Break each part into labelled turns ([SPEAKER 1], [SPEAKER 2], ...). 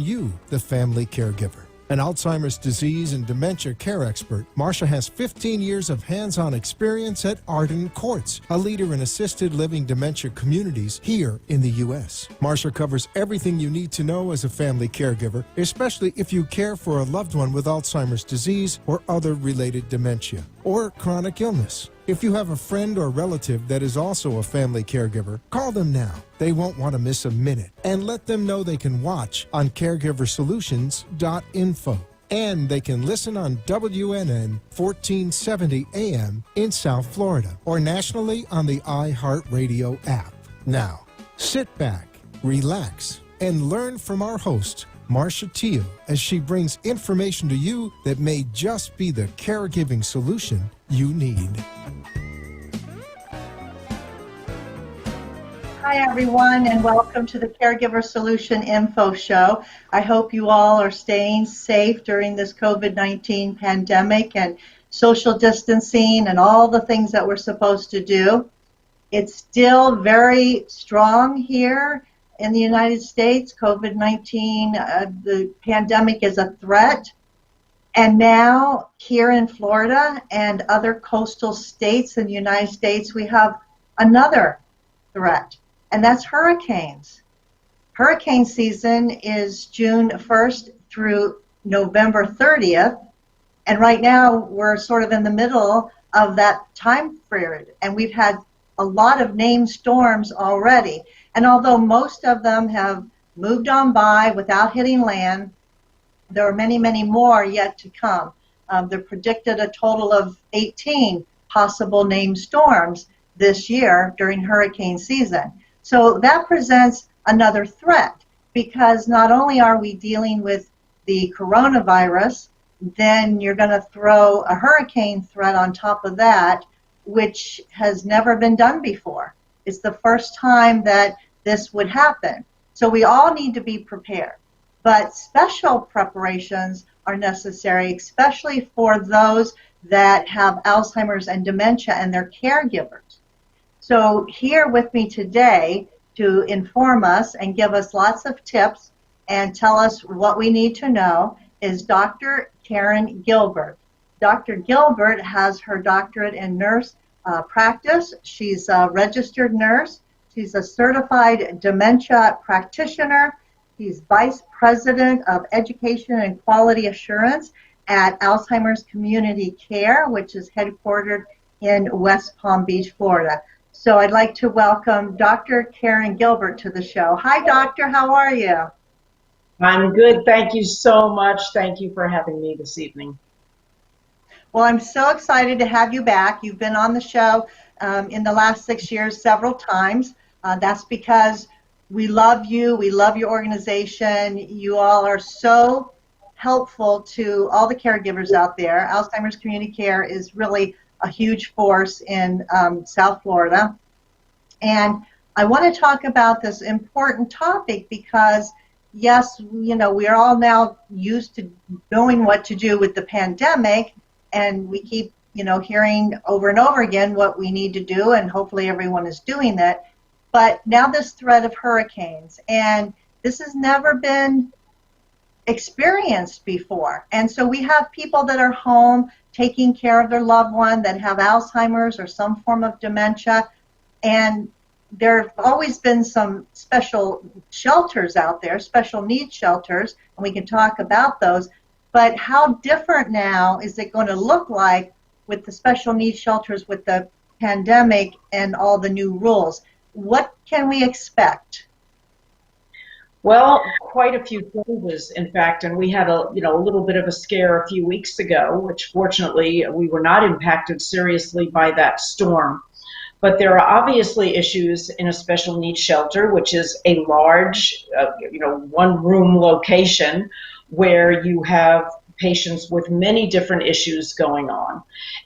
[SPEAKER 1] You, the family caregiver. An Alzheimer's disease and dementia care expert, Marcia has 15 years of hands-on experience at Arden Courts, a leader in assisted living dementia communities here in the U.S. Marcia covers everything you need to know as a family caregiver, especially if you care for a loved one with Alzheimer's disease or other related dementia or chronic illness. If you have a friend or relative that is also a family caregiver, call them now. They won't want to miss a minute. And let them know they can watch on caregiversolutions.info. And they can listen on WNN 1470 AM in South Florida or nationally on the iHeartRadio app. Now, sit back, relax, and learn from our host, Marcia Teal, as she brings information to you that may just be the caregiving solution you need.
[SPEAKER 2] Hi, everyone, and welcome to the Caregiver Solution Info Show. I hope you all are staying safe during this COVID-19 pandemic and social distancing and all the things that we're supposed to do. It's still very strong here in the United States. COVID-19, the pandemic is a threat. And now here in Florida and other coastal states in the United States, we have another threat, and that's hurricanes. Hurricane season is June 1st through November 30th, and right now we're sort of in the middle of that time period, and we've had a lot of named storms already. And although most of them have moved on by without hitting land, there are many, many more yet to come. They're predicted a total of 18 possible named storms this year during hurricane season. So that presents another threat, because not only are we dealing with the coronavirus, then you're going to throw a hurricane threat on top of that, which has never been done before. It's the first time that this would happen. So we all need to be prepared. But special preparations are necessary, especially for those that have Alzheimer's and dementia and their caregivers. So here with me today to inform us and give us lots of tips and tell us what we need to know is Dr. Karen Gilbert. Dr. Gilbert has her doctorate in nurse practice. She's a registered nurse. She's a certified dementia practitioner. He's Vice President of Education and Quality Assurance at Alzheimer's Community Care, which is headquartered in West Palm Beach, Florida. So I'd like to welcome Dr. Karen Gilbert to the show. Hi, Doctor. How are you?
[SPEAKER 3] I'm good. Thank you so much. Thank you for having me this evening.
[SPEAKER 2] Well, I'm so excited to have you back. You've been on the show in the last 6 years several times. That's because we love you. We love your organization. You all are so helpful to all the caregivers out there. Alzheimer's Community Care is really a huge force in South Florida. And I want to talk about this important topic because, yes, you know, we're all now used to knowing what to do with the pandemic, and we keep, you know, hearing over and over again what we need to do, and hopefully everyone is doing that. But now this threat of hurricanes, and this has never been experienced before. And so we have people that are home taking care of their loved one that have Alzheimer's or some form of dementia. And there have always been some special shelters out there, special needs shelters, and we can talk about those. But how different now is it going to look like with the special needs shelters with the pandemic and all the new rules? What can we expect?
[SPEAKER 3] Well, quite a few changes, in fact, and we had a little bit of a scare a few weeks ago, which fortunately we were not impacted seriously by that storm. But there are obviously issues in a special needs shelter, which is a large, one-room location where you have patients with many different issues going on.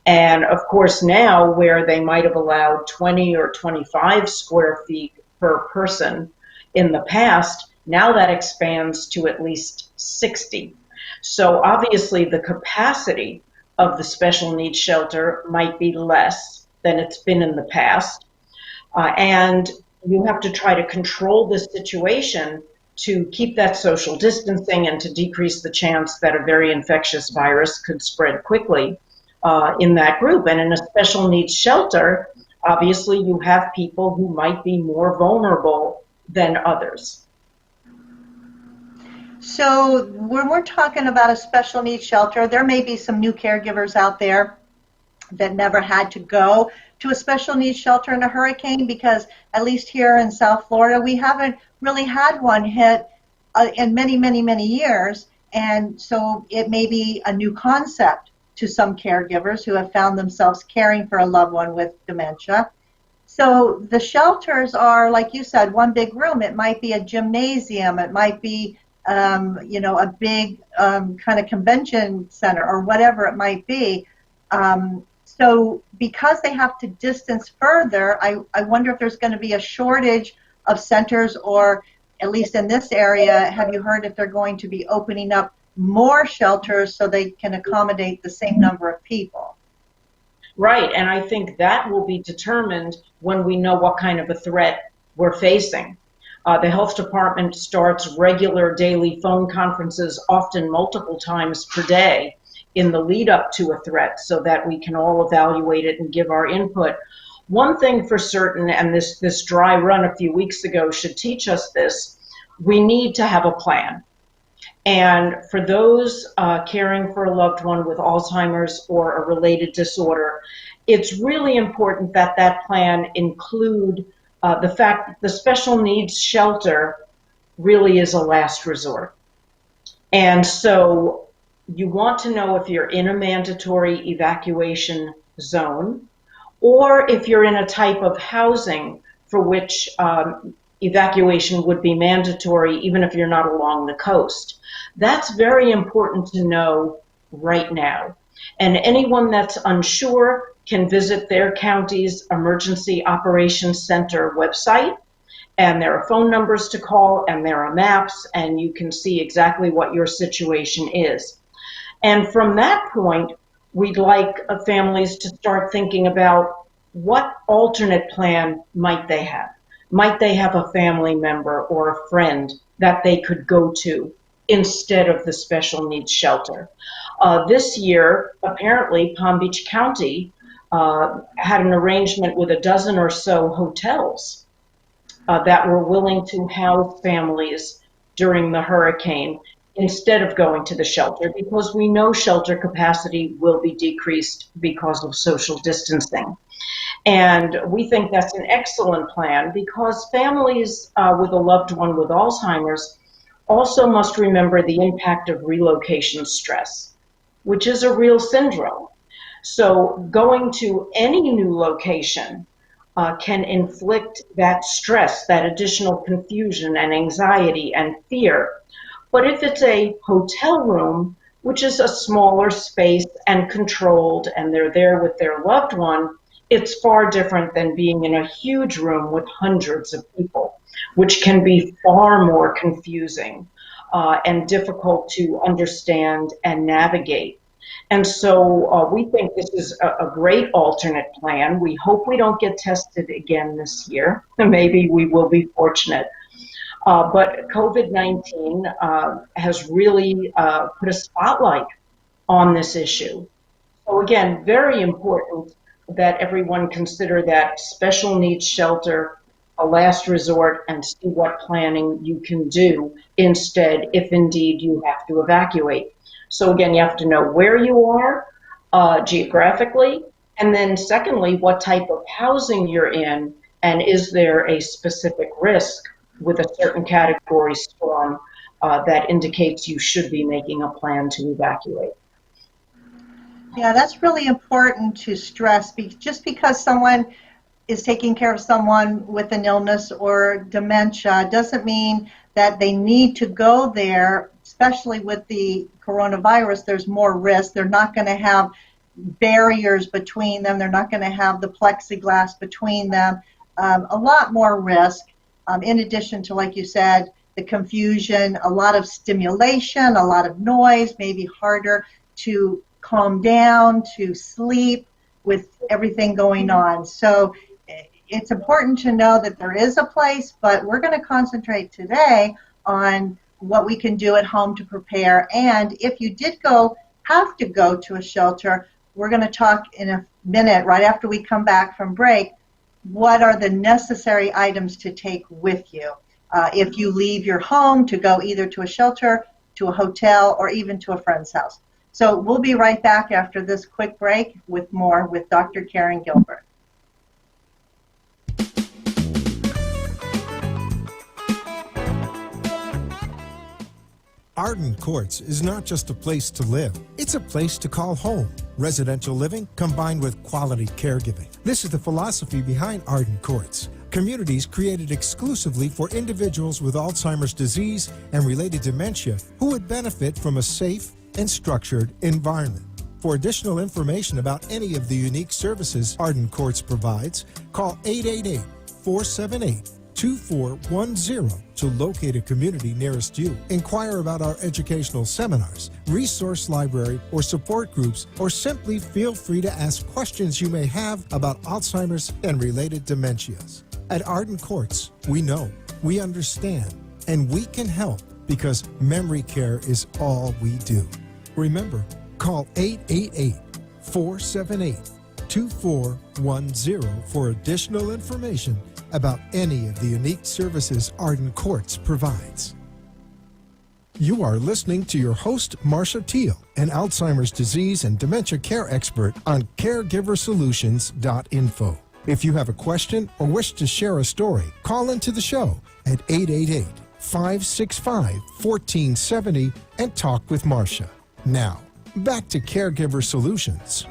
[SPEAKER 3] And of course now where they might have allowed 20 or 25 square feet per person in the past, now that expands to at least 60. So obviously the capacity of the special needs shelter might be less than it's been in the past. And you have to try to control the situation to keep that social distancing and to decrease the chance that a very infectious virus could spread quickly in that group. And in a special needs shelter, obviously you have people who might be more vulnerable than others.
[SPEAKER 2] So when we're talking about a special needs shelter, there may be some new caregivers out there that never had to go to a special needs shelter in a hurricane, because at least here in South Florida, we haven't really had one hit in many, many, many years. And so it may be a new concept to some caregivers who have found themselves caring for a loved one with dementia. So the shelters are, like you said, one big room. It might be a gymnasium. It might be, a big kind of convention center or whatever it might be. So because they have to distance further, I wonder if there's going to be a shortage of centers, or at least in this area, have you heard if they're going to be opening up more shelters so they can accommodate the same number of people?
[SPEAKER 3] Right, and I think that will be determined when we know what kind of a threat we're facing. The health department starts regular daily phone conferences, often multiple times per day, in the lead up to a threat, so that we can all evaluate it and give our input. One thing for certain, and this dry run a few weeks ago should teach us this, we need to have a plan. And for those caring for a loved one with Alzheimer's or a related disorder, it's really important that that plan include the fact that the special needs shelter really is a last resort. And so you want to know if you're in a mandatory evacuation zone, or if you're in a type of housing for which evacuation would be mandatory, even if you're not along the coast. That's very important to know right now. And anyone that's unsure can visit their county's Emergency Operations Center website, and there are phone numbers to call, and there are maps, and you can see exactly what your situation is. And from that point, we'd like families to start thinking about what alternate plan might they have. Might they have a family member or a friend that they could go to instead of the special needs shelter? This year, apparently, Palm Beach County had an arrangement with a dozen or so hotels that were willing to house families during the hurricane instead of going to the shelter, because we know shelter capacity will be decreased because of social distancing. And we think that's an excellent plan, because families with a loved one with Alzheimer's also must remember the impact of relocation stress, which is a real syndrome. So going to any new location can inflict that stress, that additional confusion and anxiety and fear. But if it's a hotel room, which is a smaller space and controlled, and they're there with their loved one, it's far different than being in a huge room with hundreds of people, which can be far more confusing and difficult to understand and navigate. And so we think this is a great alternate plan. We hope we don't get tested again this year. Maybe we will be fortunate. But COVID-19 has really put a spotlight on this issue. So again, very important that everyone consider that special needs shelter a last resort and see what planning you can do instead if indeed you have to evacuate. So again, you have to know where you are geographically, and then secondly, what type of housing you're in, and is there a specific risk with a certain category storm that indicates you should be making a plan to evacuate.
[SPEAKER 2] Yeah, that's really important to stress. Just because someone is taking care of someone with an illness or dementia doesn't mean that they need to go there, especially with the coronavirus. There's more risk. They're not going to have barriers between them. They're not going to have the plexiglass between them. A lot more risk, in addition to, like you said, the confusion, a lot of stimulation, a lot of noise, maybe harder to calm down, to sleep with everything going on. So it's important to know that there is a place, but we're going to concentrate today on what we can do at home to prepare. And if you did have to go to a shelter, we're going to talk in a minute, right after we come back from break, what are the necessary items to take with you if you leave your home to go either to a shelter, to a hotel, or even to a friend's house. So we'll be right back after this quick break with more with Dr. Karen Gilbert.
[SPEAKER 1] Arden Courts is not just a place to live, it's a place to call home. Residential living combined with quality caregiving. This is the philosophy behind Arden Courts. Communities created exclusively for individuals with Alzheimer's disease and related dementia who would benefit from a safe and structured environment. For additional information about any of the unique services Arden Courts provides, call 888-478-2410 to locate a community nearest you. Inquire about our educational seminars, resource library, or support groups, or simply feel free to ask questions you may have about Alzheimer's and related dementias. At Arden Courts, we know, we understand, and we can help because memory care is all we do. Remember, call 888-478-2410 for additional information about any of the unique services Arden Courts provides. You are listening to your host, Marcia Teal, an Alzheimer's disease and dementia care expert on caregiversolutions.info. If you have a question or wish to share a story, call into the show at 888-565-1470 and talk with Marcia. Now, back to Caregiver Solutions.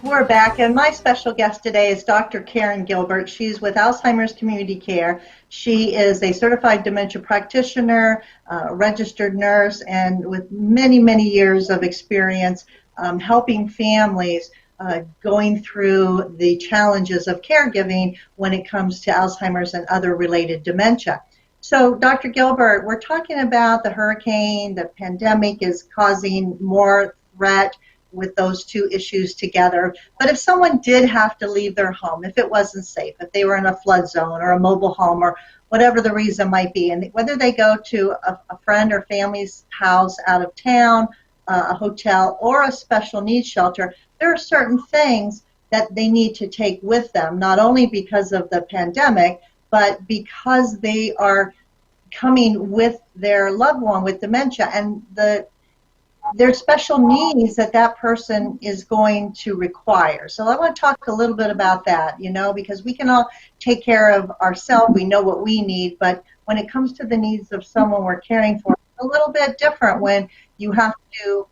[SPEAKER 2] We're back, and my special guest today is Dr. Karen Gilbert. She's with Alzheimer's Community Care. She is a certified dementia practitioner, registered nurse, and with many, many years of experience helping families going through the challenges of caregiving when it comes to Alzheimer's and other related dementia. So, Dr. Gilbert, we're talking about the hurricane, the pandemic is causing more threat with those two issues together. But if someone did have to leave their home, if it wasn't safe, if they were in a flood zone or a mobile home or whatever the reason might be, and whether they go to a friend or family's house out of town, a hotel, or a special needs shelter, there are certain things that they need to take with them, not only because of the pandemic, but because they are coming with their loved one with dementia and their special needs that person is going to require. So I want to talk a little bit about that, because we can all take care of ourselves. We know what we need, but when it comes to the needs of someone we're caring for, it's a little bit different when you have to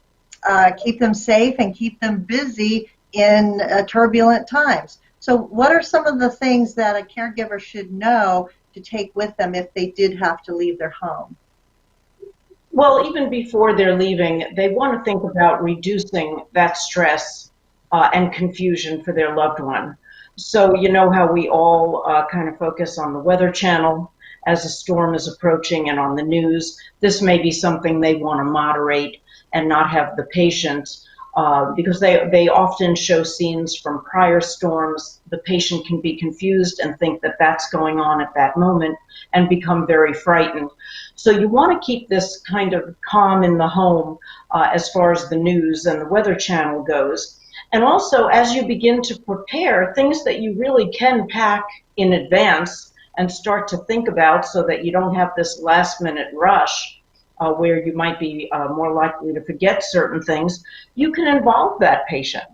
[SPEAKER 2] keep them safe and keep them busy in turbulent times. So what are some of the things that a caregiver should know to take with them if they did have to leave their home?
[SPEAKER 3] Well, even before they're leaving, they want to think about reducing that stress and confusion for their loved one. So you know how we all kind of focus on the Weather Channel as a storm is approaching and on the news. This may be something they want to moderate and not have the patient, because they often show scenes from prior storms. The patient can be confused and think that that's going on at that moment and become very frightened. So you want to keep this kind of calm in the home as far as the news and the Weather Channel goes. And also, as you begin to prepare, things that you really can pack in advance and start to think about so that you don't have this last-minute rush where you might be more likely to forget certain things, you can involve that patient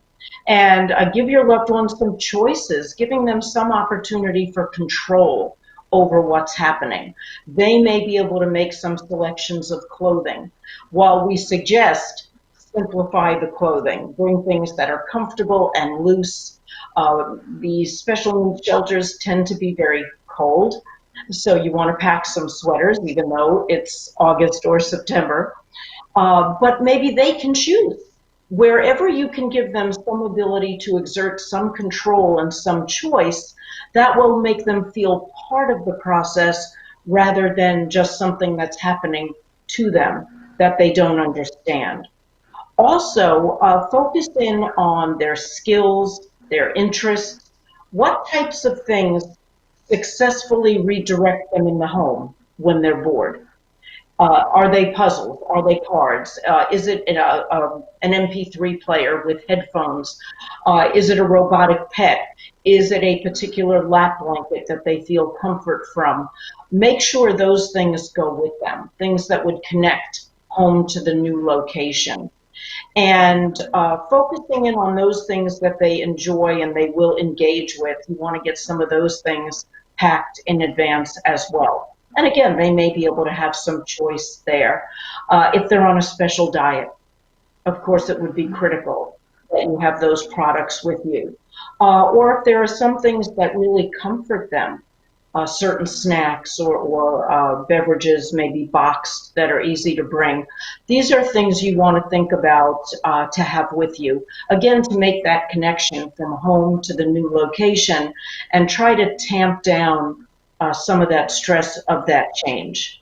[SPEAKER 3] and give your loved ones some choices, giving them some opportunity for control over what's happening. They may be able to make some selections of clothing. While we suggest simplify the clothing, bring things that are comfortable and loose. These special needs shelters tend to be very cold, so you want to pack some sweaters even though it's August or September. But maybe they can choose. Wherever you can give them some ability to exert some control and some choice, that will make them feel part of the process rather than just something that's happening to them that they don't understand. Also, focus in on their skills, their interests. What types of things successfully redirect them in the home when they're bored? Are they puzzles? Are they cards? Is it an MP3 player with headphones? Is it a robotic pet? Is it a particular lap blanket that they feel comfort from? Make sure those things go with them, things that would connect home to the new location. And focusing in on those things that they enjoy and they will engage with, you want to get some of those things packed in advance as well. And again, they may be able to have some choice there. If they're on a special diet, of course, it would be critical that you have those products with you. Or if there are some things that really comfort them, certain snacks or beverages, maybe boxed, that are easy to bring. These are things you want to think about to have with you. Again, to make that connection from home to the new location and try to tamp down some of that stress of that change.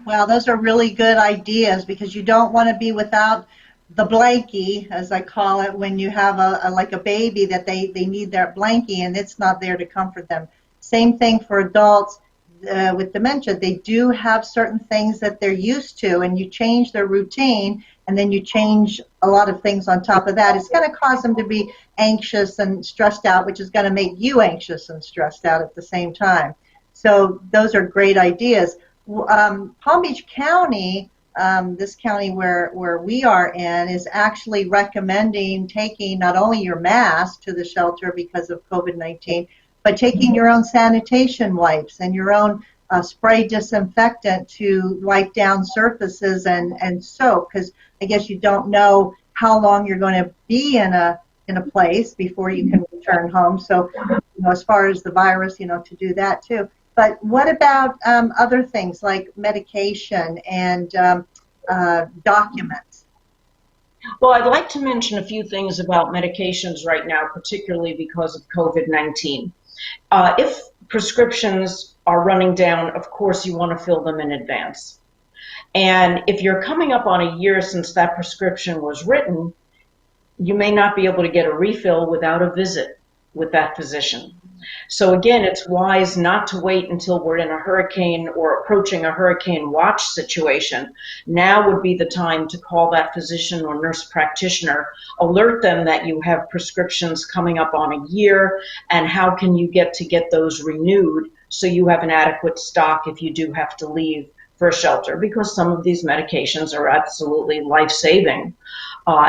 [SPEAKER 2] Well, those are really good ideas because you don't want to be without the blankie, as I call it, when you have like a baby that they need their blankie and it's not there to comfort them. Same thing for adults with dementia. They do have certain things that they're used to, and you change their routine and then you change a lot of things on top of that. It's going to cause them to be anxious and stressed out, which is going to make you anxious and stressed out at the same time. So those are great ideas. Palm Beach County, this county where we are in, is actually recommending taking not only your mask to the shelter because of COVID-19, but taking your own sanitation wipes and your own spray disinfectant to wipe down surfaces and soap, because I guess you don't know how long you're going to be in a place before you can return home. So, as far as the virus, to do that too. But what about other things like medication and documents?
[SPEAKER 3] Well, I'd like to mention a few things about medications right now, particularly because of COVID-19. If prescriptions are running down, of course, you want to fill them in advance. And if you're coming up on a year since that prescription was written, you may not be able to get a refill without a visit with that physician. So again, it's wise not to wait until we're in a hurricane or approaching a hurricane watch situation. Now would be the time to call that physician or nurse practitioner, alert them that you have prescriptions coming up on a year, and how can you get those renewed so you have an adequate stock if you do have to leave for a shelter, because some of these medications are absolutely life-saving.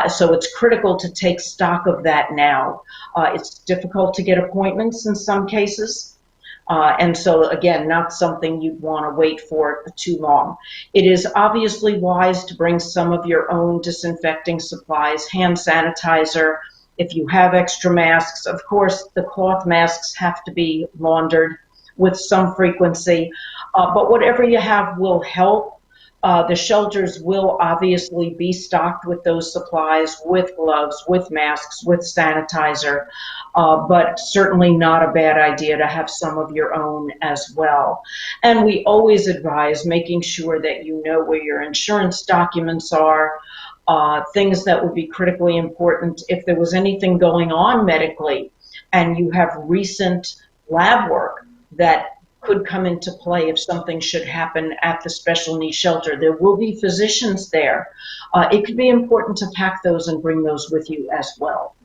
[SPEAKER 3] So it's critical to take stock of that now. It's difficult to get appointments in some cases. And so, again, not something you'd want to wait for too long. It is obviously wise to bring some of your own disinfecting supplies, hand sanitizer. If you have extra masks, of course, the cloth masks have to be laundered with some frequency. But whatever you have will help. The shelters will obviously be stocked with those supplies, with gloves, with masks, with sanitizer, but certainly not a bad idea to have some of your own as well. And we always advise making sure that you know where your insurance documents are, things that would be critically important if there was anything going on medically and you have recent lab work that could come into play if something should happen at the special needs shelter. There will be physicians there. It could be important to pack those and bring those with you as well.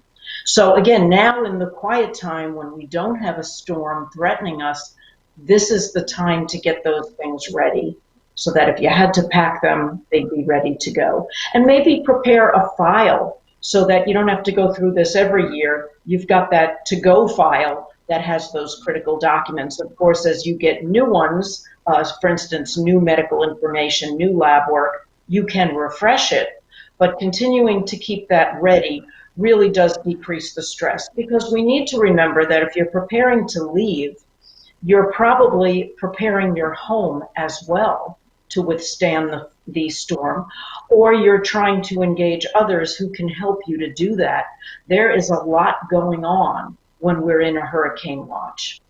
[SPEAKER 3] So again, now in the quiet time when we don't have a storm threatening us, this is the time to get those things ready so that if you had to pack them, they'd be ready to go. And maybe prepare a file so that you don't have to go through this every year. You've got that to-go file that has those critical documents. Of course, as you get new ones, for instance, new medical information, new lab work, you can refresh it. But continuing to keep that ready really does decrease the stress, because we need to remember that if you're preparing to leave, you're probably preparing your home as well to withstand the storm, or you're trying to engage others who can help you to do that. There is a lot going on when we're in a hurricane watch.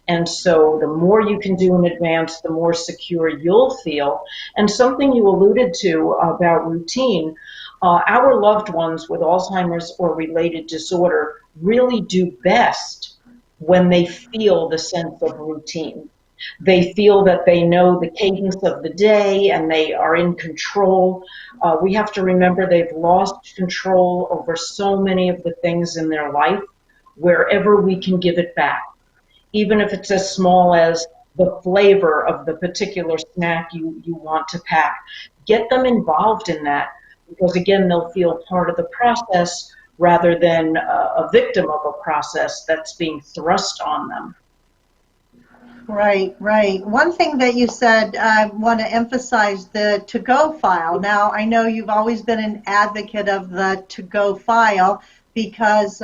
[SPEAKER 3] And so the more you can do in advance, the more secure you'll feel. And something you alluded to about routine, our loved ones with Alzheimer's or related disorder really do best when they feel the sense of routine. They feel that they know the cadence of the day and they are in control. We have to remember they've lost control over so many of the things in their life. Wherever we can give it back, even if it's as small as the flavor of the particular snack you want to pack. Get them involved in that, because again, they'll feel part of the process rather than a victim of a process that's being thrust on them.
[SPEAKER 2] Right, right. One thing that you said, I want to emphasize the to-go file. Now, I know you've always been an advocate of the to-go file because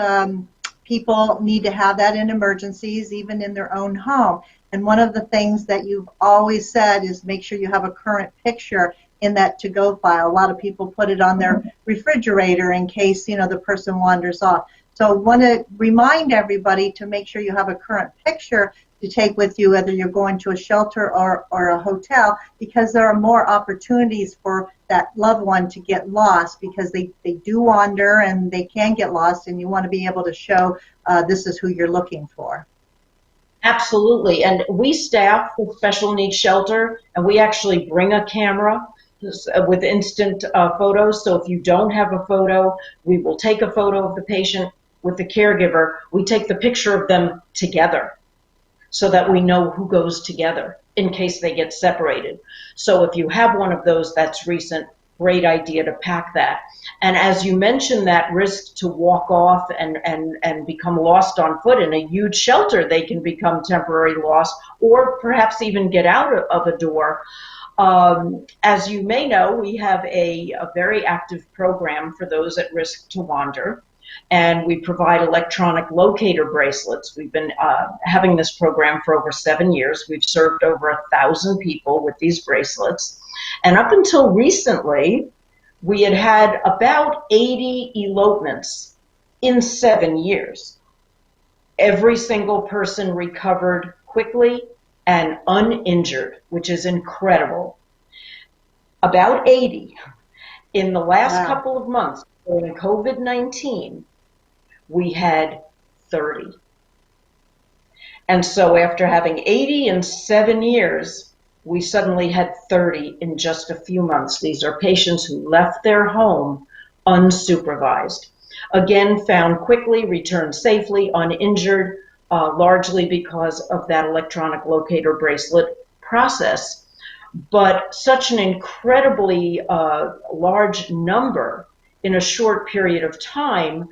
[SPEAKER 2] people need to have that in emergencies, even in their own home. And one of the things that you've always said is make sure you have a current picture in that to-go file. A lot of people put it on their refrigerator in case, you know, the person wanders off. So I want to remind everybody to make sure you have a current picture to take with you, whether you're going to a shelter or a hotel, because there are more opportunities for that loved one to get lost, because they do wander and they can get lost, and you want to be able to show this is who you're looking for.
[SPEAKER 3] Absolutely. And we staff the special needs shelter, and we actually bring a camera with instant photos. So if you don't have a photo, we will take a photo of the patient with the caregiver. We take the picture of them together, so that we know who goes together in case they get separated. So if you have one of those that's recent, great idea to pack that. And as you mentioned, that risk to walk off and become lost on foot in a huge shelter, they can become temporary lost or perhaps even get out of a door. As you may know, we have a very active program for those at risk to wander, and we provide electronic locator bracelets. We've been having this program for over 7 years. We've served over 1,000 people with these bracelets. And up until recently, we had about 80 elopements in 7 years. Every single person recovered quickly and uninjured, which is incredible. About 80. In the last couple of months, during COVID-19, we had 30. And so after having 80 in 7 years, we suddenly had 30 in just a few months. These are patients who left their home unsupervised. Again, found quickly, returned safely, uninjured, largely because of that electronic locator bracelet process. But such an incredibly large number in a short period of time,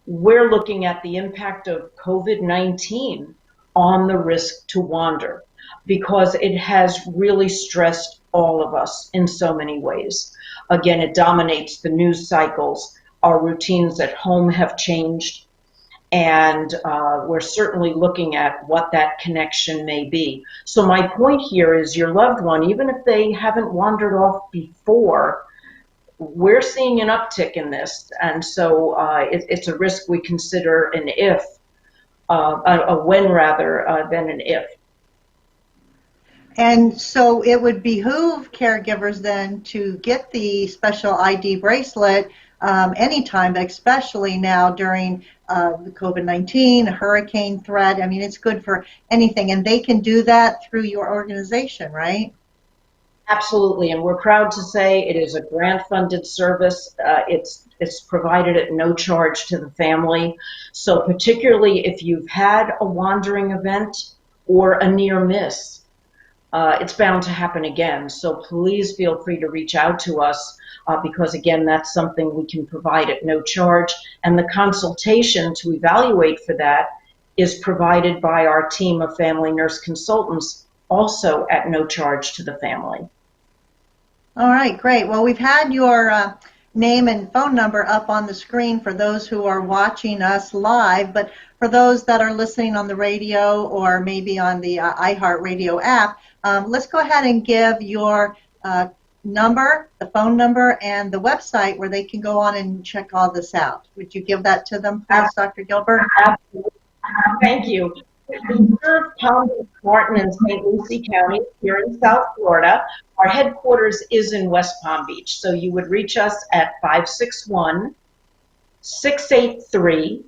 [SPEAKER 3] we're looking at the impact of COVID-19 on the risk to wander, because it has really stressed all of us in so many ways. Again, it dominates the news cycles. Our routines at home have changed, and we're certainly looking at what that connection may be. So my point here is your loved one, even if they haven't wandered off before, we're seeing an uptick in this, and so it's a risk we consider an if, a when rather than an if.
[SPEAKER 2] And so it would behoove caregivers then to get the special ID bracelet anytime, but especially now during the COVID-19, hurricane threat. I mean, it's good for anything, and they can do that through your organization, right?
[SPEAKER 3] Absolutely, and we're proud to say it is a grant-funded service. It's provided at no charge to the family. So particularly if you've had a wandering event or a near miss, it's bound to happen again. So please feel free to reach out to us because, again, that's something we can provide at no charge. And the consultation to evaluate for that is provided by our team of family nurse consultants, also at no charge to the family.
[SPEAKER 2] All right, great. Well, we've had your name and phone number up on the screen for those who are watching us live, but for those that are listening on the radio or maybe on the iHeartRadio app, let's go ahead and give your number, the phone number, and the website where they can go on and check all this out. Would you give that to them, please, Dr. Gilbert?
[SPEAKER 3] Absolutely. Thank you. We serve Palm Beach, Martin, and St. Lucie counties here in South Florida. Our headquarters is in West Palm Beach, so you would reach us at 561-683-8255.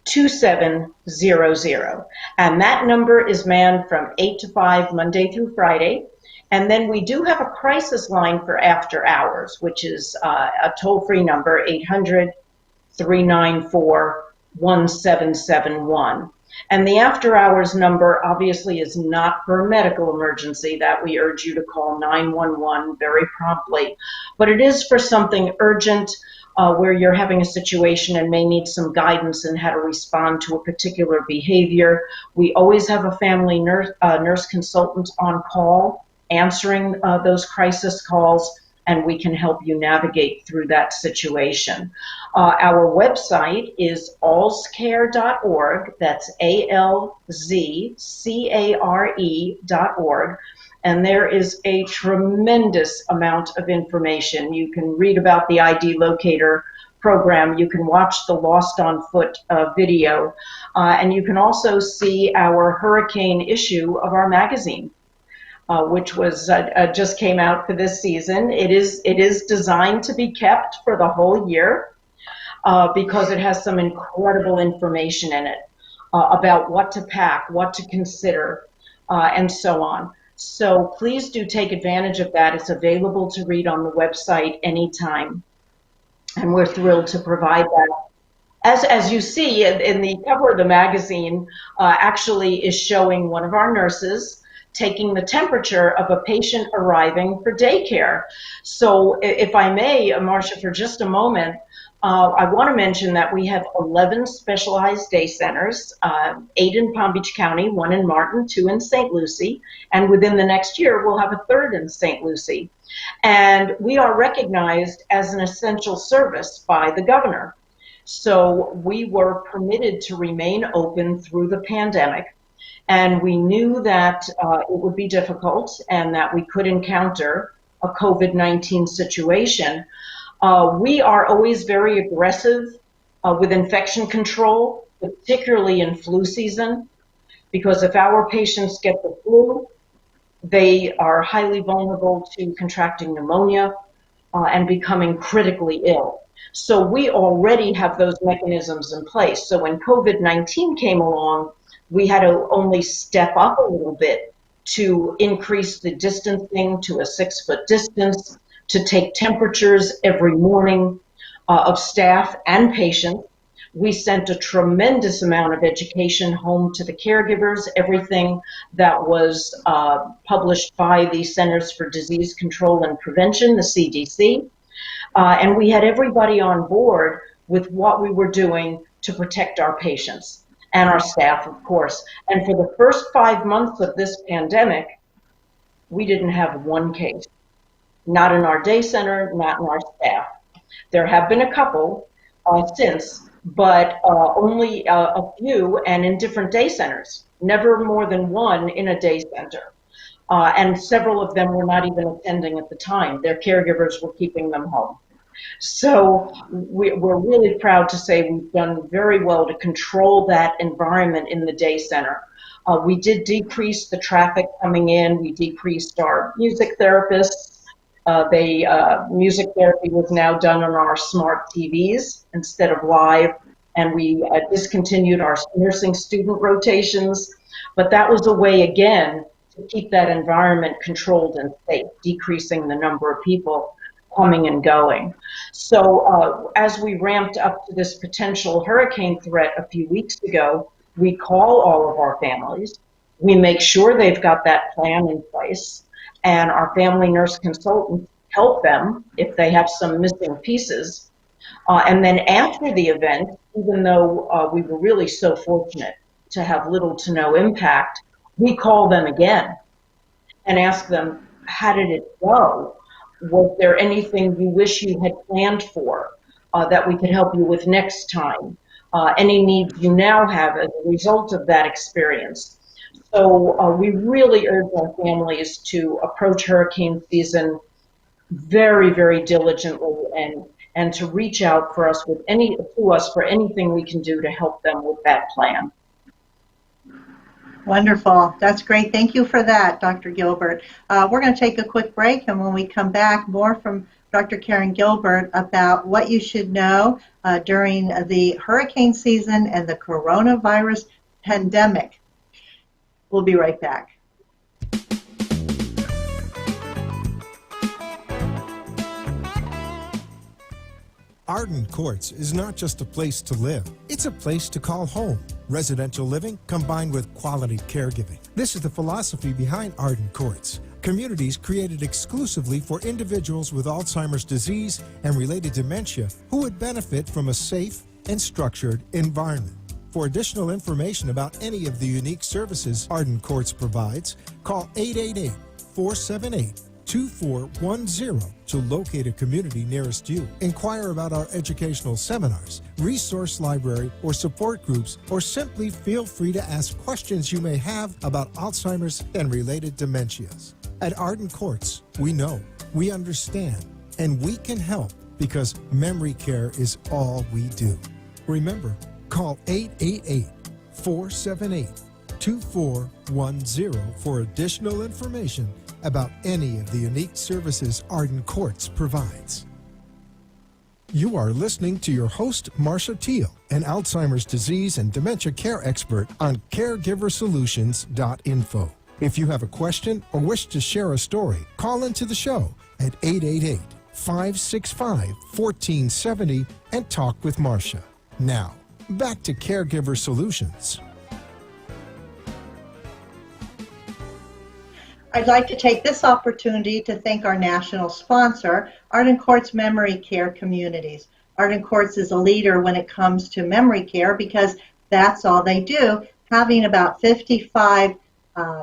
[SPEAKER 3] 2700. And that number is manned from 8 to 5, Monday through Friday. And then we do have a crisis line for after hours, which is a toll-free number, 800-394-1771. And the after hours number obviously is not for a medical emergency that we urge you to call 911 very promptly, but it is for something urgent where you're having a situation and may need some guidance in how to respond to a particular behavior. We always have a family nurse consultant on call answering those crisis calls, and we can help you navigate through that situation. Our website is alzcare.org. That's ALZCARE.org. And there is a tremendous amount of information. You can read about the ID Locator program. You can watch the Lost on Foot video. And you can also see our hurricane issue of our magazine. Which was just came out for this season. It is designed to be kept for the whole year because it has some incredible information in it about what to pack, what to consider, and so on. So please do take advantage of that. It's available to read on the website anytime, and we're thrilled to provide that. As you see in the cover of the magazine, actually is showing one of our nurses taking the temperature of a patient arriving for daycare. So if I may, Marcia, for just a moment, I want to mention that we have 11 specialized day centers, 8 in Palm Beach County, 1 in Martin, 2 in St. Lucie, and within the next year we'll have a 3rd in St. Lucie. And we are recognized as an essential service by the governor. So we were permitted to remain open through the pandemic. And we knew that it would be difficult and that we could encounter a COVID-19 situation. We are always very aggressive with infection control, particularly in flu season, because if our patients get the flu, they are highly vulnerable to contracting pneumonia and becoming critically ill. So we already have those mechanisms in place. So when COVID-19 came along, we had to only step up a little bit to increase the distancing to a 6-foot distance, to take temperatures every morning of staff and patients. We sent a tremendous amount of education home to the caregivers, everything that was published by the Centers for Disease Control and Prevention, the CDC. And we had everybody on board with what we were doing to protect our patients. And our staff, of course. And for the first 5 months of this pandemic, we didn't have one case. Not in our day center, not in our staff. There have been a couple since, but only a few and in different day centers. Never more than one in a day center. And several of them were not even attending at the time. Their caregivers were keeping them home. So we're really proud to say we've done very well to control that environment in the day center. We did decrease the traffic coming in. We decreased our music therapists. Music therapy was now done on our smart TVs instead of live, and we discontinued our nursing student rotations. But that was a way, again, to keep that environment controlled and safe, decreasing the number of people coming and going. So as we ramped up to this potential hurricane threat a few weeks ago, we call all of our families. We make sure they've got that plan in place, and our family nurse consultants help them if they have some missing pieces. And then after the event, even though we were really so fortunate to have little to no impact, we call them again and ask them, how did it go? Was there anything you wish you had planned for that we could help you with next time? Any needs you now have as a result of that experience? So we really urge our families to approach hurricane season very, very diligently and to reach out for us for anything we can do to help them with that plan.
[SPEAKER 2] Wonderful. That's great. Thank you for that, Dr. Gilbert. We're going to take a quick break, and when we come back, more from Dr. Karen Gilbert, about what you should know during the hurricane season and the coronavirus pandemic. We'll be right back.
[SPEAKER 1] Arden Courts is not just a place to live, it's a place to call home. Residential living combined with quality caregiving. This is the philosophy behind Arden Courts. Communities created exclusively for individuals with Alzheimer's disease and related dementia who would benefit from a safe and structured environment. For additional information about any of the unique services Arden Courts provides, call 888-478-2410 to locate a community nearest you. Inquire about our educational seminars, resource library, or support groups, or simply feel free to ask questions you may have about Alzheimer's and related dementias. At Arden Courts, we know, we understand, and we can help because memory care is all we do. Remember, call 888-478-2410 for additional information about any of the unique services Arden Courts provides. You are listening to your host, Marcia Teal, an Alzheimer's disease and dementia care expert on caregiversolutions.info. If you have a question or wish to share a story, call into the show at 888-565-1470 and talk with Marcia. Now, back to Caregiver Solutions.
[SPEAKER 2] I'd like to take this opportunity to thank our national sponsor, Arden Courts Memory Care Communities. Arden Courts is a leader when it comes to memory care because that's all they do, having about 55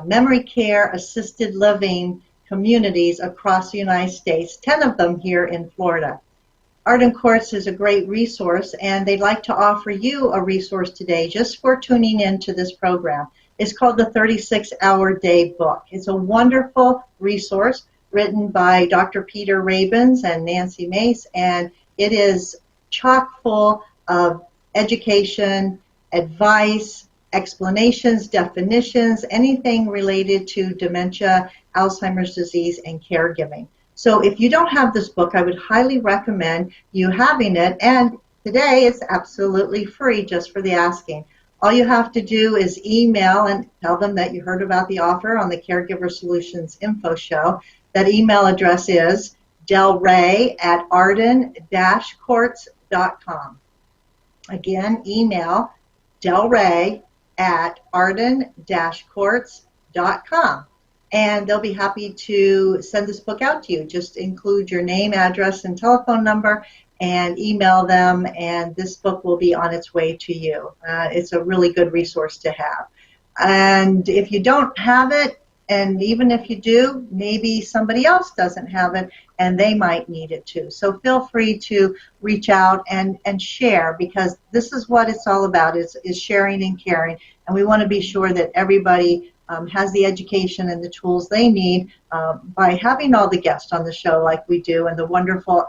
[SPEAKER 2] memory care assisted living communities across the United States, 10 of them here in Florida. Arden Courts is a great resource, and they'd like to offer you a resource today just for tuning into this program. It's called the 36-Hour Day Book. It's a wonderful resource written by Dr. Peter Rabins and Nancy Mace, and it is chock full of education, advice, explanations, definitions, anything related to dementia, Alzheimer's disease, and caregiving. So if you don't have this book, I would highly recommend you having it, and today it's absolutely free just for the asking. All you have to do is email and tell them that you heard about the offer on the Caregiver Solutions Info Show. That email address is delray@arden-courts.com. Again, email delray@arden-courts.com. And they'll be happy to send this book out to you. Just include your name, address, and telephone number, and email them, and this book will be on its way to you. It's a really good resource to have. And if you don't have it, and even if you do, maybe somebody else doesn't have it, and they might need it too. So feel free to reach out and share, because this is what it's all about, is sharing and caring. And we want to be sure that everybody has the education and the tools they need by having all the guests on the show like we do, and the wonderful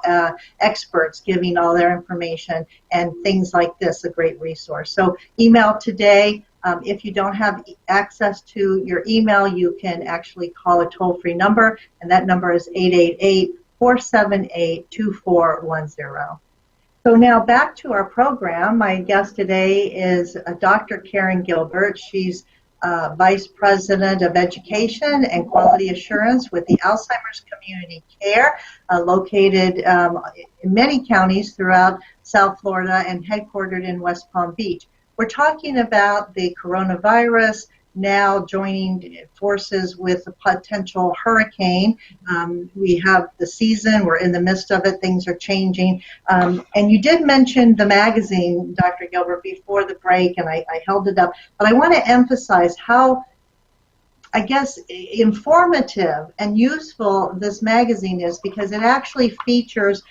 [SPEAKER 2] experts giving all their information, and things like this, a great resource. So email today. If you don't have access to your email, you can actually call a toll-free number, and that number is 888-478-2410. So now back to our program. My guest today is Dr. Karen Gilbert. She's Vice President of Education and Quality Assurance with the Alzheimer's Community Care, located in many counties throughout South Florida and headquartered in West Palm Beach. We're talking about the coronavirus now joining forces with a potential hurricane. We have the season, we're in the midst of it, things are changing. And you did mention the magazine, Dr. Gilbert, before the break, and I held it up. But I want to emphasize how, I guess, informative and useful this magazine is, because it actually features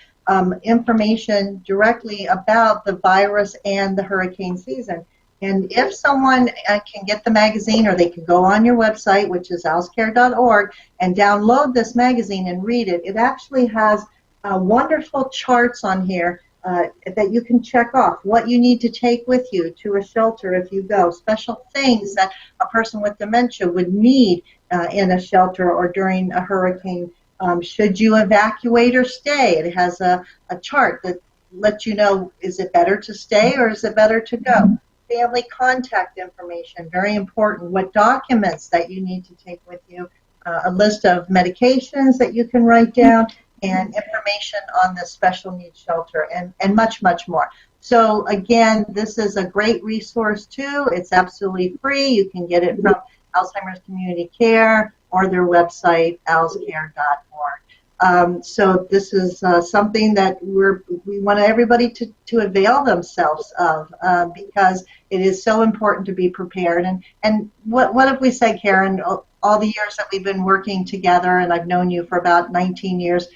[SPEAKER 2] information directly about the virus and the hurricane season. And if someone can get the magazine, or they can go on your website, which is alzcare.org, and download this magazine and read it, it actually has wonderful charts on here that you can check off what you need to take with you to a shelter if you go, special things that a person with dementia would need in a shelter or during a hurricane Should you evacuate or stay? It has a chart that lets you know, is it better to stay or is it better to go? Family contact information, very important. What documents that you need to take with you, a list of medications that you can write down, and information on the special needs shelter, and much, much more. So again, this is a great resource too. It's absolutely free. You can get it from Alzheimer's Community Care or their website, alzcare.org. So this is something that we want everybody to avail themselves of, because it is so important to be prepared. And what have we said, Karen, all the years that we've been working together, and I've known you for about 19 years,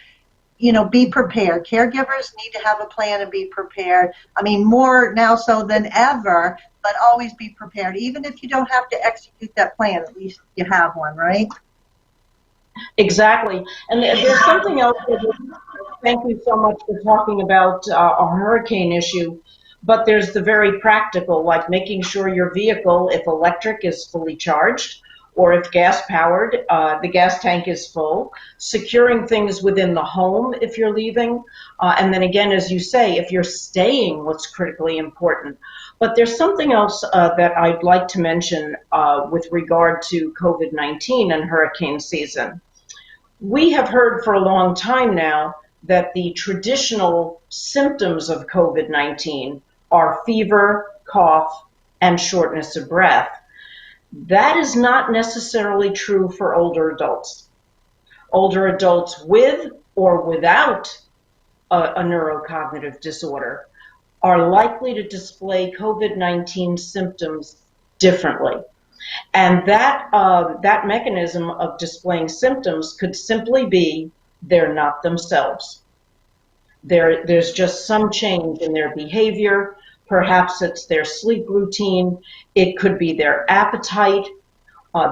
[SPEAKER 2] be prepared. Caregivers need to have a plan and be prepared. I mean, more now so than ever, but always be prepared. Even if you don't have to execute that plan, at least you have one, right?
[SPEAKER 3] Exactly. And there's something else. Thank you so much for talking about our hurricane issue. But there's the very practical, like making sure your vehicle, if electric, is fully charged, or if gas powered, the gas tank is full, securing things within the home if you're leaving, and then again, as you say, if you're staying, what's critically important. But there's something else that I'd like to mention with regard to COVID-19 and hurricane season. We have heard for a long time now that the traditional symptoms of COVID-19 are fever, cough, and shortness of breath. That is not necessarily true for older adults. Older adults with or without a neurocognitive disorder are likely to display COVID-19 symptoms differently. And that mechanism of displaying symptoms could simply be they're not themselves. There's just some change in their behavior. Perhaps it's their sleep routine. It could be their appetite,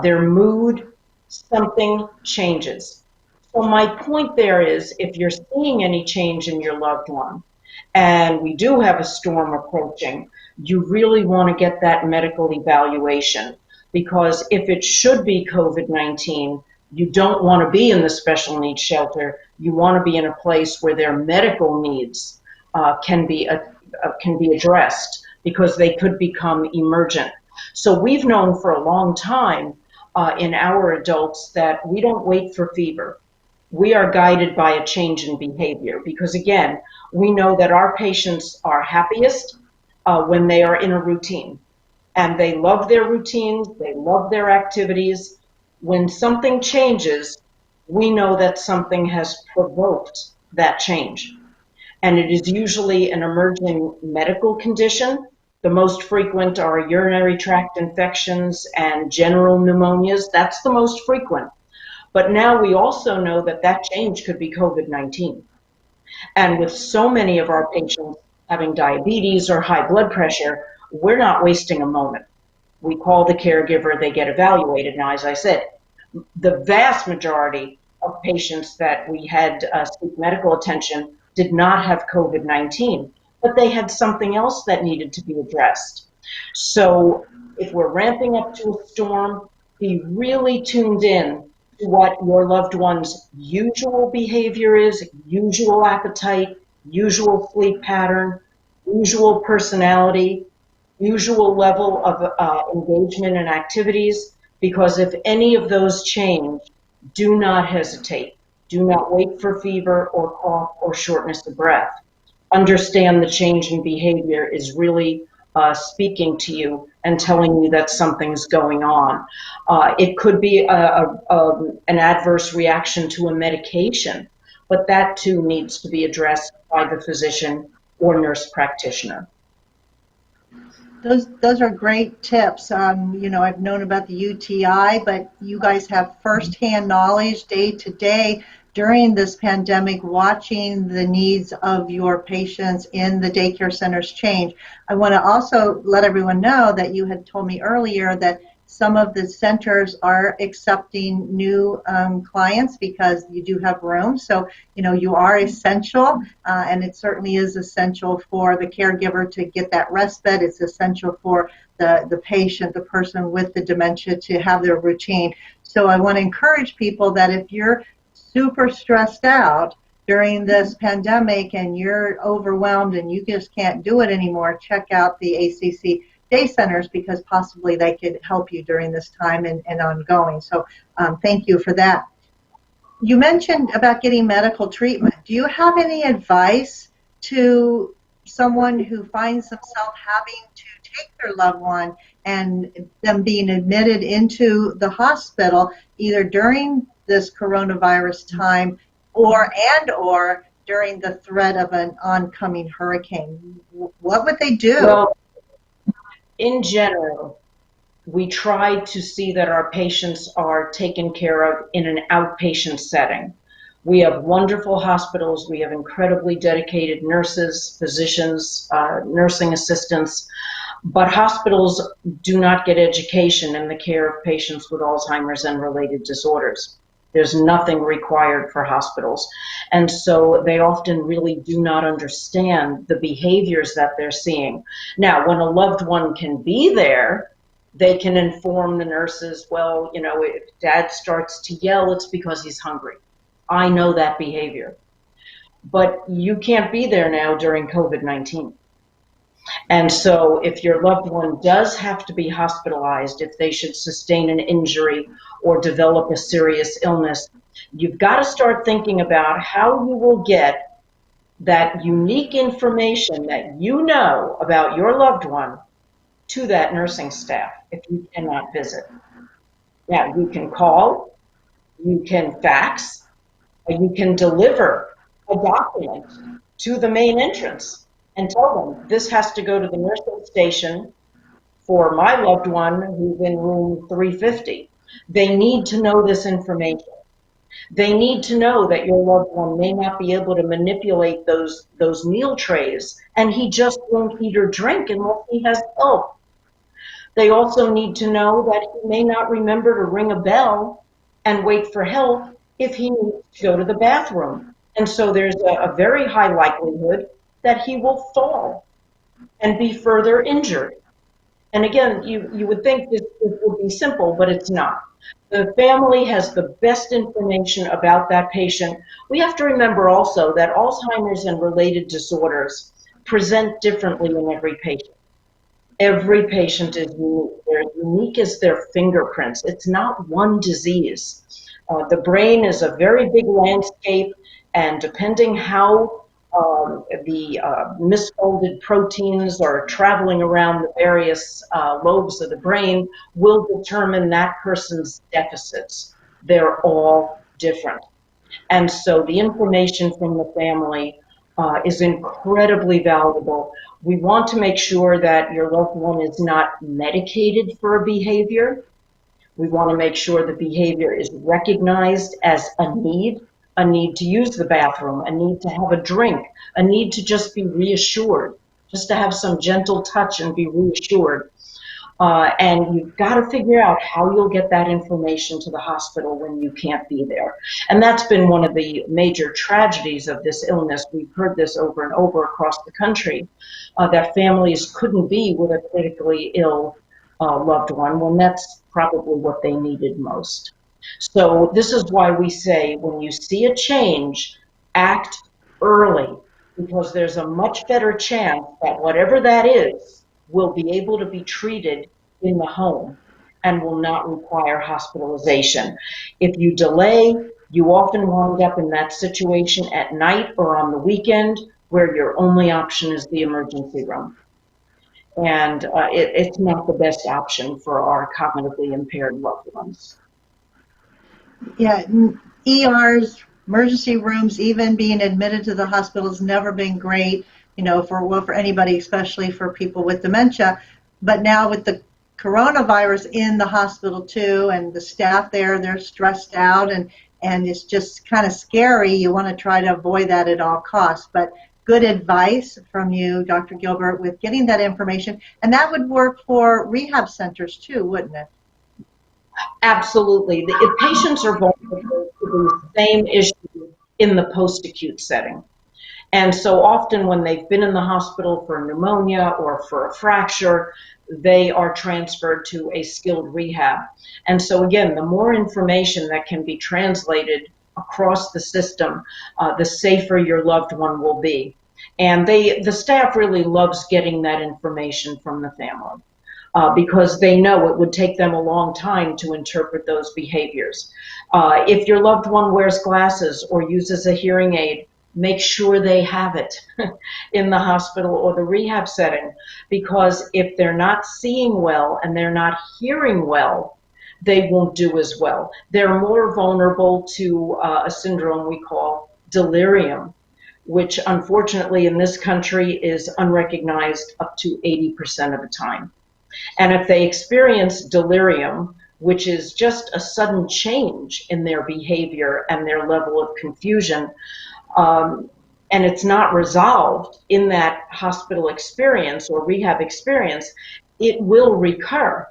[SPEAKER 3] their mood. Something changes. So my point there is, if you're seeing any change in your loved one, and we do have a storm approaching, you really want to get that medical evaluation. Because if it should be COVID-19, you don't want to be in the special needs shelter. You want to be in a place where their medical needs can be addressed, because they could become emergent. So we've known for a long time in our adults that we don't wait for fever. We are guided by a change in behavior, because again, we know that our patients are happiest when they are in a routine. And they love their routines, they love their activities. When something changes, we know that something has provoked that change. And it is usually an emerging medical condition. The most frequent are urinary tract infections and general pneumonias. That's the most frequent. But now we also know that that change could be COVID-19. And with so many of our patients having diabetes or high blood pressure, we're not wasting a moment. We call the caregiver, they get evaluated. Now, as I said, the vast majority of patients that we had seek medical attention did not have COVID-19, but they had something else that needed to be addressed. So if we're ramping up to a storm, be really tuned in to what your loved one's usual behavior is, usual appetite, usual sleep pattern, usual personality, usual level of engagement and activities, because if any of those change, do not hesitate. Do not wait for fever or cough or shortness of breath. Understand the change in behavior is really speaking to you and telling you that something's going on. It could be an adverse reaction to a medication, but that too needs to be addressed by the physician or nurse practitioner.
[SPEAKER 2] Those are great tips. I've known about the UTI, but you guys have firsthand knowledge day to day during this pandemic, watching the needs of your patients in the daycare centers change. I want to also let everyone know that you had told me earlier that some of the centers are accepting new clients because you do have room. So, you are essential, and it certainly is essential for the caregiver to get that respite. It's essential for the patient, the person with the dementia, to have their routine. So I want to encourage people that if you're super stressed out during this pandemic and you're overwhelmed and you just can't do it anymore, check out the ACC day centers because possibly they could help you during this time and ongoing. So thank you for that. You mentioned about getting medical treatment. Do you have any advice to someone who finds themselves having to take their loved one and them being admitted into the hospital either during this coronavirus time or during the threat of an oncoming hurricane? What would they do?
[SPEAKER 3] Well, in general, we try to see that our patients are taken care of in an outpatient setting. We have wonderful hospitals. We have incredibly dedicated nurses, physicians, nursing assistants, but hospitals do not get education in the care of patients with Alzheimer's and related disorders. There's nothing required for hospitals. And so they often really do not understand the behaviors that they're seeing. Now, when a loved one can be there, they can inform the nurses, well, you know, if dad starts to yell, it's because he's hungry. I know that behavior. But you can't be there now during COVID-19. And so if your loved one does have to be hospitalized, if they should sustain an injury or develop a serious illness, you've got to start thinking about how you will get that unique information that you know about your loved one to that nursing staff if you cannot visit. Now, you can call, you can fax, or you can deliver a document to the main entrance and tell them this has to go to the nursing station for my loved one who's in room 350. They need to know this information. They need to know that your loved one may not be able to manipulate those meal trays, and he just won't eat or drink unless he has help. They also need to know that he may not remember to ring a bell and wait for help if he needs to go to the bathroom. And so there's a very high likelihood that he will fall and be further injured. And again, you would think this would be simple, but it's not. The family has the best information about that patient. We have to remember also that Alzheimer's and related disorders present differently in every patient. Every patient is unique. They're unique as their fingerprints. It's not one disease. The brain is a very big landscape, and depending how the misfolded proteins are traveling around the various lobes of the brain will determine that person's deficits. They're all different. And so the information from the family is incredibly valuable. We want to make sure that your loved one is not medicated for a behavior. We want to make sure the behavior is recognized as a need to use the bathroom, a need to have a drink, a need to just be reassured, just to have some gentle touch and be reassured. And you've got to figure out how you'll get that information to the hospital when you can't be there. And that's been one of the major tragedies of this illness. We've heard this over and over across the country, that families couldn't be with a critically ill loved one when that's probably what they needed most. So this is why we say when you see a change, act early, because there's a much better chance that whatever that is will be able to be treated in the home and will not require hospitalization. If you delay, you often wind up in that situation at night or on the weekend where your only option is the emergency room. And it's not the best option for our cognitively impaired loved ones.
[SPEAKER 2] Yeah, ERs, emergency rooms, even being admitted to the hospital has never been great, for anybody, especially for people with dementia. But now with the coronavirus in the hospital too, and the staff there, they're stressed out, and it's just kind of scary. You want to try to avoid that at all costs. But good advice from you, Dr. Gilbert, with getting that information. And that would work for rehab centers too, wouldn't it?
[SPEAKER 3] Absolutely. If patients are vulnerable to the same issue in the post-acute setting. And so often when they've been in the hospital for pneumonia or for a fracture, they are transferred to a skilled rehab. And so again, the more information that can be translated across the system, the safer your loved one will be. And the staff really loves getting that information from the family. Because they know it would take them a long time to interpret those behaviors. If your loved one wears glasses or uses a hearing aid, make sure they have it in the hospital or the rehab setting, because if they're not seeing well and they're not hearing well, they won't do as well. They're more vulnerable to a syndrome we call delirium, which unfortunately in this country is unrecognized up to 80% of the time. And if they experience delirium, which is just a sudden change in their behavior and their level of confusion, and it's not resolved in that hospital experience or rehab experience, it will recur.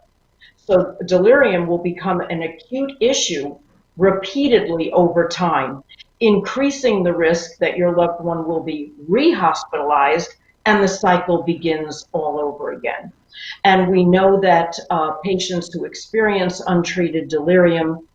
[SPEAKER 3] So delirium will become an acute issue repeatedly over time, increasing the risk that your loved one will be re-hospitalized and the cycle begins all over again. And we know that patients who experience untreated delirium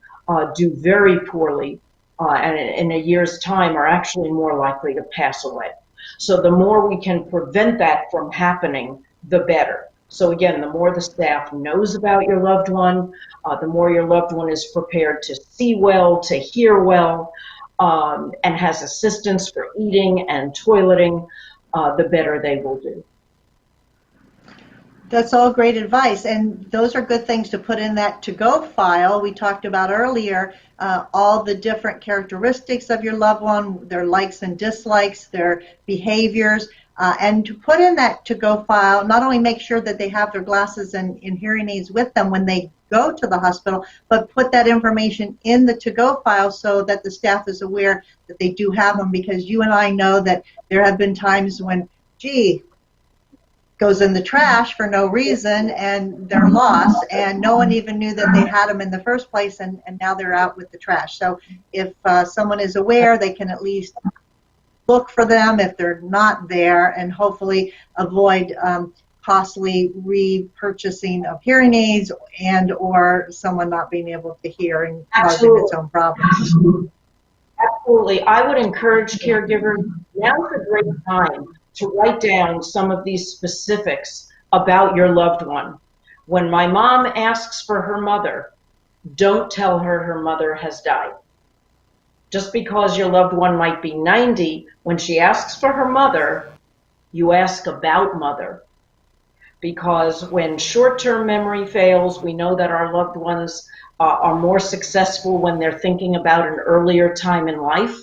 [SPEAKER 3] do very poorly, and in a year's time are actually more likely to pass away. So the more we can prevent that from happening, the better. So again, the more the staff knows about your loved one, the more your loved one is prepared to see well, to hear well, and has assistance for eating and toileting, the better they will do.
[SPEAKER 2] That's all great advice, and those are good things to put in that to-go file. We talked about earlier all the different characteristics of your loved one, their likes and dislikes, their behaviors, and to put in that to-go file, not only make sure that they have their glasses and hearing aids with them when they go to the hospital, but put that information in the to-go file so that the staff is aware that they do have them, because you and I know that there have been times when, gee, goes in the trash for no reason and they're lost, and no one even knew that they had them in the first place, and now they're out with the trash. So if someone is aware, they can at least look for them if they're not there, and hopefully avoid costly repurchasing of hearing aids and or someone not being able to hear and causing its own problems.
[SPEAKER 3] Absolutely. I would encourage caregivers, now's a great time to write down some of these specifics about your loved one. When my mom asks for her mother, don't tell her her mother has died. Just because your loved one might be 90, when she asks for her mother, you ask about mother. Because when short-term memory fails, we know that our loved ones are more successful when they're thinking about an earlier time in life.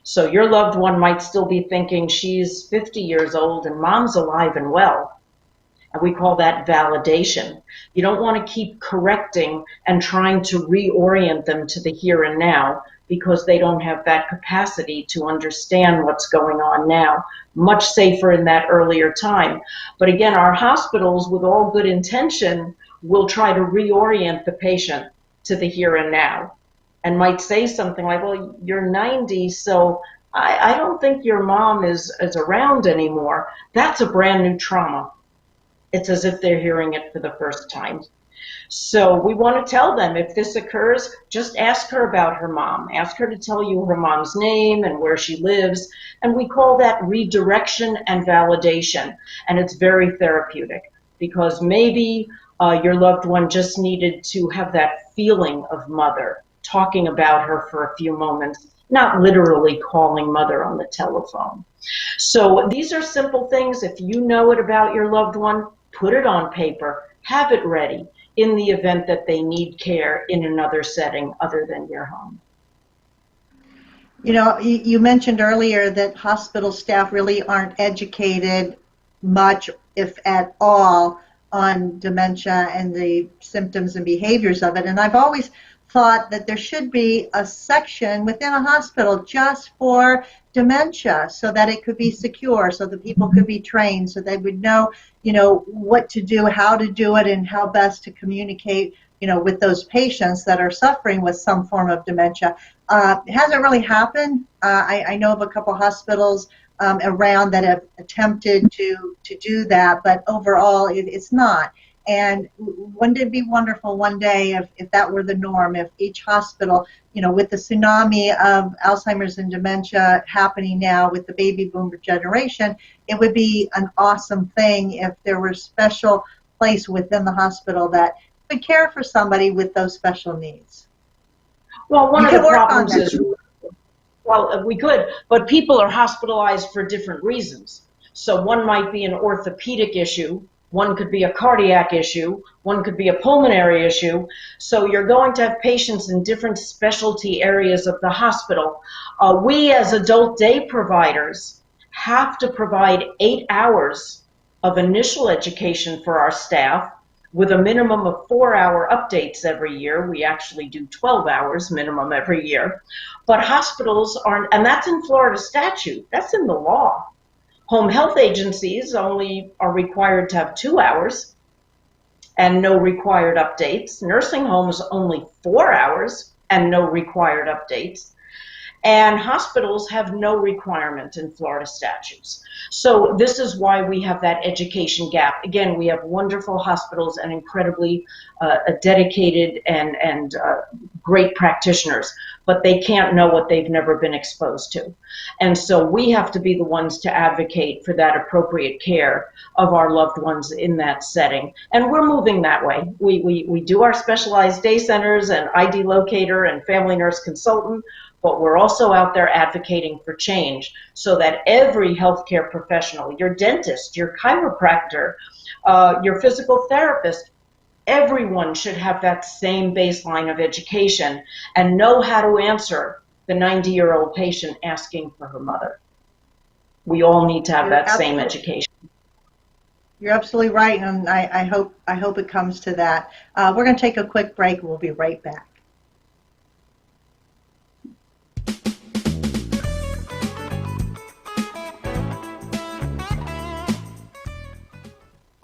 [SPEAKER 3] So your loved one might still be thinking she's 50 years old and mom's alive and well. And we call that validation. You don't want to keep correcting and trying to reorient them to the here and now, because they don't have that capacity to understand what's going on now. Much safer in that earlier time. But again, our hospitals, with all good intention, will try to reorient the patient to the here and now, and might say something like, well, you're 90, so I don't think your mom is around anymore. That's a brand new trauma. It's as if they're hearing it for the first time. So we want to tell them, if this occurs, just ask her about her mom. Ask her to tell you her mom's name and where she lives. And we call that redirection and validation. And it's very therapeutic, because maybe your loved one just needed to have that feeling of mother, talking about her for a few moments, not literally calling mother on the telephone. So these are simple things. If you know it about your loved one, put it on paper, have it ready in the event that they need care in another setting other than your home.
[SPEAKER 2] You know, you mentioned earlier that hospital staff really aren't educated much, if at all, on dementia and the symptoms and behaviors of it. And I've always thought that there should be a section within a hospital just for dementia, so that it could be secure, so that people could be trained, so they would know, what to do, how to do it, and how best to communicate, with those patients that are suffering with some form of dementia. It hasn't really happened. I know of a couple hospitals around that have attempted to do that, but overall it's not. And wouldn't it be wonderful one day if that were the norm, if each hospital, with the tsunami of Alzheimer's and dementia happening now with the baby boomer generation, it would be an awesome thing if there were a special place within the hospital that could care for somebody with those special needs.
[SPEAKER 3] Well, one of the problems is, well, we could, but people are hospitalized for different reasons. So one might be an orthopedic issue, one could be a cardiac issue, one could be a pulmonary issue. So you're going to have patients in different specialty areas of the hospital. We as adult day providers have to provide 8 hours of initial education for our staff with a minimum of 4-hour updates every year. We actually do 12 hours minimum every year. But hospitals aren't, and that's in Florida statute, that's in the law. Home health agencies only are required to have 2 hours and no required updates. Nursing homes only 4 hours and no required updates. And hospitals have no requirement in Florida statutes. So this is why we have that education gap. Again, we have wonderful hospitals and incredibly dedicated and great practitioners, but they can't know what they've never been exposed to. And so we have to be the ones to advocate for that appropriate care of our loved ones in that setting. And we're moving that way. We do our specialized day centers and ID locator and family nurse consultant, but we're also out there advocating for change so that every healthcare professional, your dentist, your chiropractor, your physical therapist, everyone should have that same baseline of education and know how to answer the 90-year-old patient asking for her mother. We all need to have that same education.
[SPEAKER 2] You're absolutely right, and I hope it comes to that. We're going to take a quick break, and we'll be right back.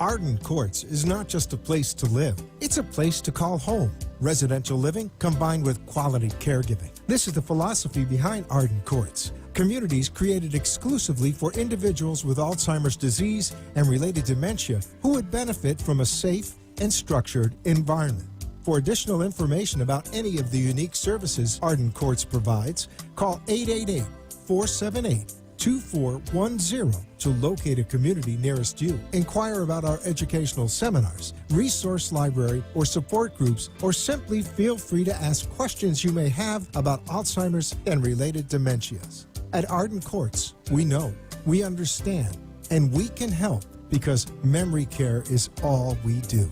[SPEAKER 1] Arden Courts is not just a place to live, it's a place to call home. Residential living combined with quality caregiving. This is the philosophy behind Arden Courts. Communities created exclusively for individuals with Alzheimer's disease and related dementia who would benefit from a safe and structured environment. For additional information about any of the unique services Arden Courts provides, call 888-478-2410 to locate a community nearest you. Inquire about our educational seminars, resource library, or support groups, or simply feel free to ask questions you may have about Alzheimer's and related dementias. At Arden Courts, we know, we understand, and we can help because memory care is all we do.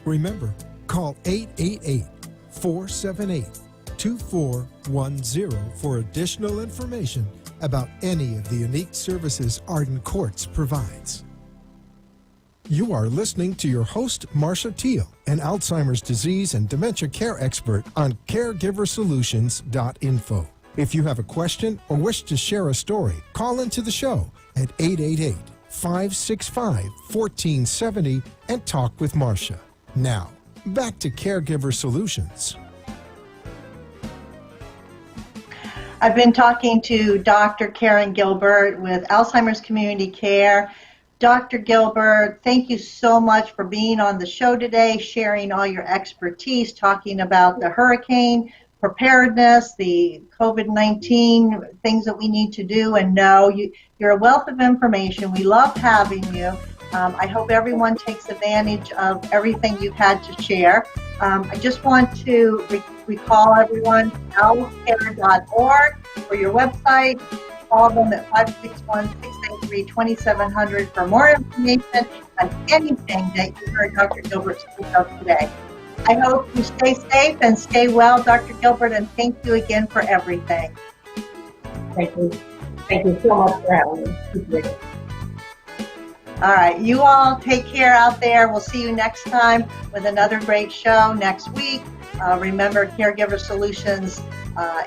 [SPEAKER 1] Remember, call 888-478-2410 for additional information about any of the unique services Arden Courts provides. You are listening to your host, Marcia Teal, an Alzheimer's disease and dementia care expert on caregiversolutions.info. If you have a question or wish to share a story, call into the show at 888-565-1470 and talk with Marcia. Now, back to Caregiver Solutions.
[SPEAKER 2] I've been talking to Dr. Karen Gilbert with Alzheimer's Community Care. Dr. Gilbert, thank you so much for being on the show today, sharing all your expertise, talking about the hurricane preparedness, the COVID-19 things that we need to do and know. You're a wealth of information. We love having you. I hope everyone takes advantage of everything you've had to share. I just want to recall everyone, owlcare.org for your website. Call them at 561-683-2700 for more information on anything that you heard Dr. Gilbert speak of today. I hope you stay safe and stay well, Dr. Gilbert, and thank you again for everything.
[SPEAKER 3] Thank you. Thank you so much for having me. Appreciate it.
[SPEAKER 2] All right, you all take care out there. We'll see you next time with another great show next week. Remember, Caregiver Solutions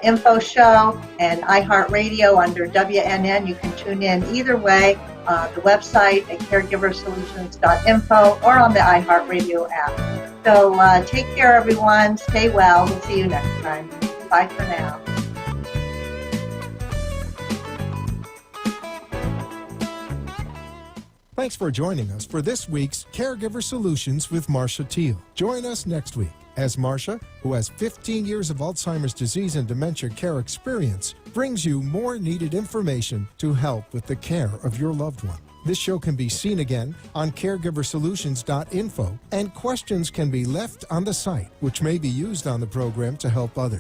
[SPEAKER 2] info show and iHeartRadio under WNN. You can tune in either way, the website at caregiversolutions.info or on the iHeartRadio app. So take care, everyone. Stay well. We'll see you next time. Bye for now.
[SPEAKER 1] Thank Thanks for joining us for this week's Caregiver Solutions with Marcia Teal. Join us next week as Marcia, who has 15 years of Alzheimer's disease and dementia care experience, brings you more needed information to help with the care of your loved one. This show can be seen again on caregiversolutions.info, and questions can be left on the site, which may be used on the program to help others.